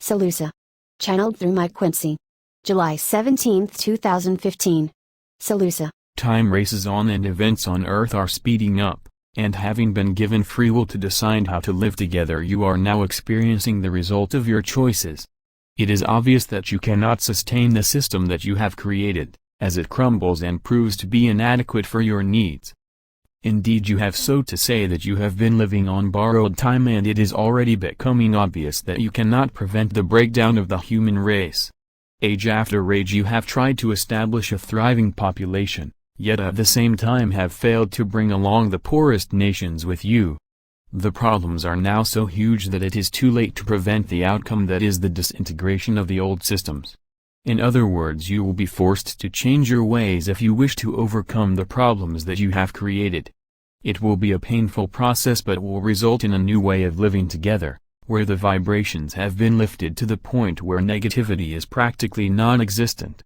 SaLuSa. Channeled through Mike Quincy. July 17, 2015. SaLuSa. Time races on and events on Earth are speeding up, and having been given free will to decide how to live together, you are now experiencing the result of your choices. It is obvious that you cannot sustain the system that you have created, as it crumbles and proves to be inadequate for your needs. Indeed, you have so to say that you have been living on borrowed time, and it is already becoming obvious that you cannot prevent the breakdown of the human race. Age after age you have tried to establish a thriving population, yet at the same time have failed to bring along the poorest nations with you. The problems are now so huge that it is too late to prevent the outcome, that is the disintegration of the old systems. In other words, you will be forced to change your ways if you wish to overcome the problems that you have created. It will be a painful process, but will result in a new way of living together, where the vibrations have been lifted to the point where negativity is practically non-existent.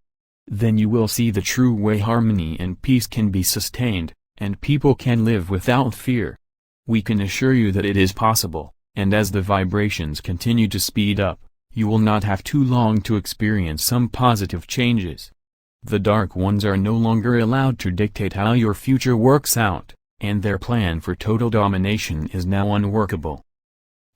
Then you will see the true way harmony and peace can be sustained, and people can live without fear. We can assure you that it is possible, and as the vibrations continue to speed up, you will not have too long to experience some positive changes. The Dark Ones are no longer allowed to dictate how your future works out, and their plan for total domination is now unworkable.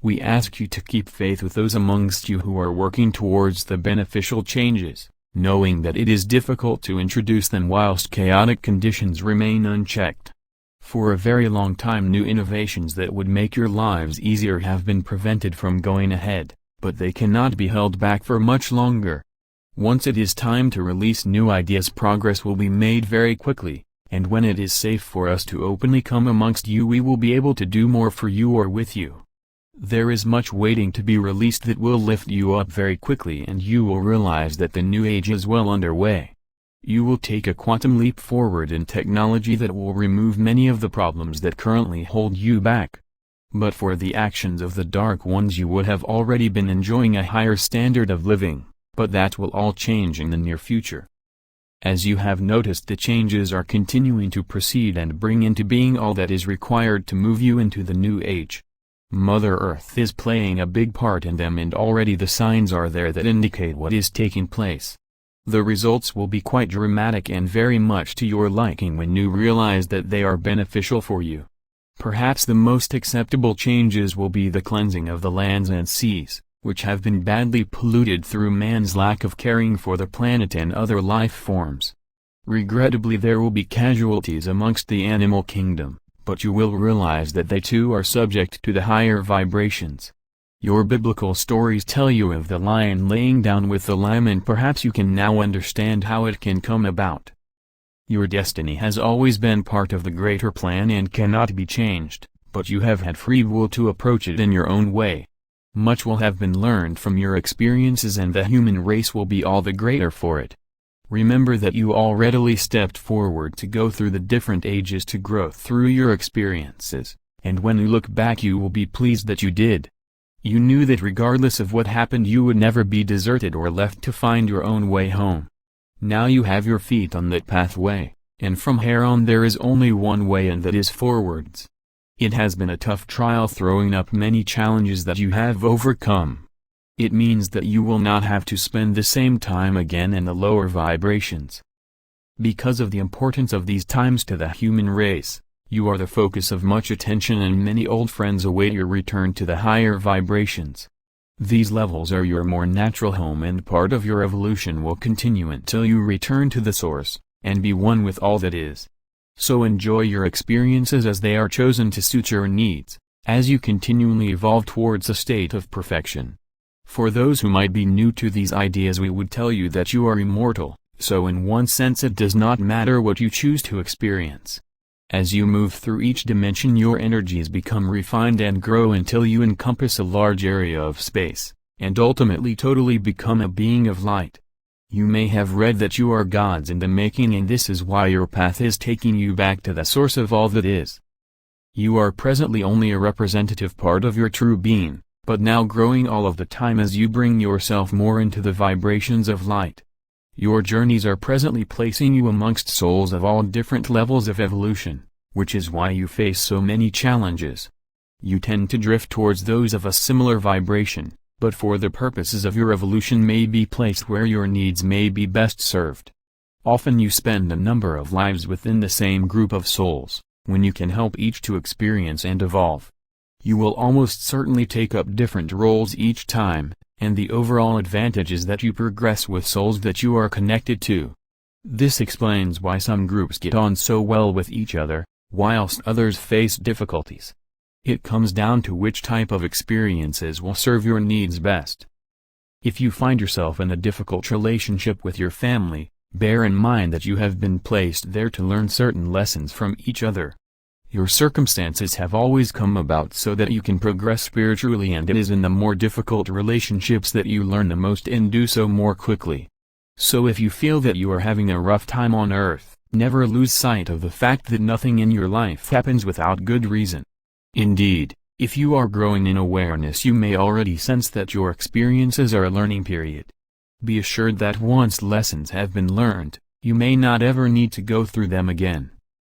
We ask you to keep faith with those amongst you who are working towards the beneficial changes, knowing that it is difficult to introduce them whilst chaotic conditions remain unchecked. For a very long time new innovations that would make your lives easier have been prevented from going ahead, but they cannot be held back for much longer. Once it is time to release new ideas, progress will be made very quickly, and when it is safe for us to openly come amongst you, we will be able to do more for you or with you. There is much waiting to be released that will lift you up very quickly, and you will realize that the new age is well underway. You will take a quantum leap forward in technology that will remove many of the problems that currently hold you back. But for the actions of the Dark Ones you would have already been enjoying a higher standard of living, but that will all change in the near future. As you have noticed, the changes are continuing to proceed and bring into being all that is required to move you into the new age. Mother Earth is playing a big part in them, and already the signs are there that indicate what is taking place. The results will be quite dramatic and very much to your liking when you realize that they are beneficial for you. Perhaps the most acceptable changes will be the cleansing of the lands and seas, which have been badly polluted through man's lack of caring for the planet and other life forms. Regrettably, there will be casualties amongst the animal kingdom, but you will realize that they too are subject to the higher vibrations. Your biblical stories tell you of the lion laying down with the lamb, and perhaps you can now understand how it can come about. Your destiny has always been part of the greater plan and cannot be changed, but you have had free will to approach it in your own way. Much will have been learned from your experiences, and the human race will be all the greater for it. Remember that you all readily stepped forward to go through the different ages to grow through your experiences, and when you look back you will be pleased that you did. You knew that regardless of what happened you would never be deserted or left to find your own way home. Now you have your feet on that pathway, and from here on there is only one way, and that is forwards. It has been a tough trial, throwing up many challenges that you have overcome. It means that you will not have to spend the same time again in the lower vibrations. Because of the importance of these times to the human race, you are the focus of much attention, and many old friends await your return to the higher vibrations. These levels are your more natural home, and part of your evolution will continue until you return to the source, and be one with all that is. So enjoy your experiences as they are chosen to suit your needs, as you continually evolve towards a state of perfection. For those who might be new to these ideas, we would tell you that you are immortal, so in one sense it does not matter what you choose to experience. As you move through each dimension your energies become refined and grow until you encompass a large area of space, and ultimately totally become a being of light. You may have read that you are gods in the making, and this is why your path is taking you back to the source of all that is. You are presently only a representative part of your true being, but now growing all of the time as you bring yourself more into the vibrations of light. Your journeys are presently placing you amongst souls of all different levels of evolution, which is why you face so many challenges. You tend to drift towards those of a similar vibration, but for the purposes of your evolution may be placed where your needs may be best served. Often you spend a number of lives within the same group of souls, when you can help each to experience and evolve. You will almost certainly take up different roles each time, and the overall advantage is that you progress with souls that you are connected to. This explains why some groups get on so well with each other, whilst others face difficulties. It comes down to which type of experiences will serve your needs best. If you find yourself in a difficult relationship with your family, bear in mind that you have been placed there to learn certain lessons from each other. Your circumstances have always come about so that you can progress spiritually, and it is in the more difficult relationships that you learn the most and do so more quickly. So if you feel that you are having a rough time on earth, never lose sight of the fact that nothing in your life happens without good reason. Indeed, if you are growing in awareness, you may already sense that your experiences are a learning period. Be assured that once lessons have been learned, you may not ever need to go through them again.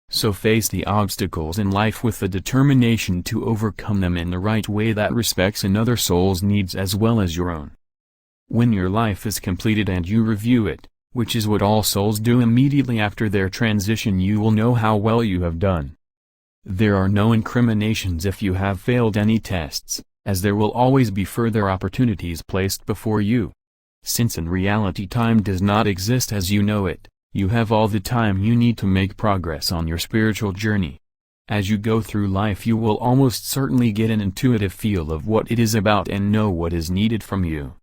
So face the obstacles in life with the determination to overcome them in the right way that respects another soul's needs as well as your own. When your life is completed and you review it, which is what all souls do immediately after their transition, you will know how well you have done. There are no incriminations if you have failed any tests, as there will always be further opportunities placed before you. Since in reality time does not exist as you know it, you have all the time you need to make progress on your spiritual journey. As you go through life, you will almost certainly get an intuitive feel of what it is about and know what is needed from you.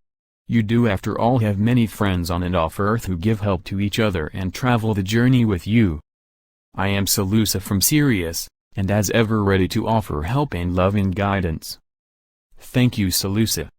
You do after all have many friends on and off Earth who give help to each other and travel the journey with you. I am SaLuSa from Sirius, and as ever ready to offer help and love and guidance. Thank you, SaLuSa.